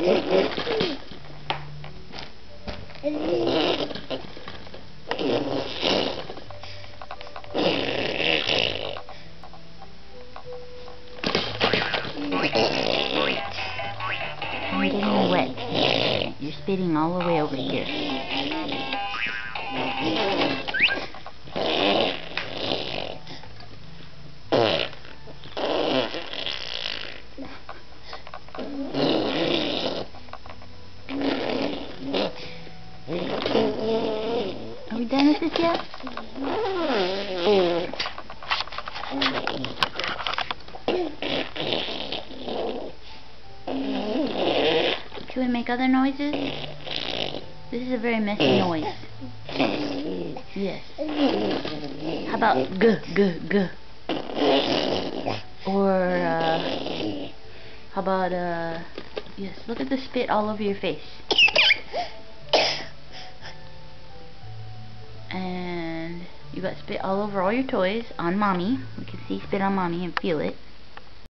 I'm getting wet. You're spitting all the way over here. Are we done with this yet? Should we make other noises? This is a very messy noise. Yes. How about g g g? Or how about yes, look at the spit all over your face. And you got spit all over all your toys on Mommy. We can see spit on Mommy and feel it.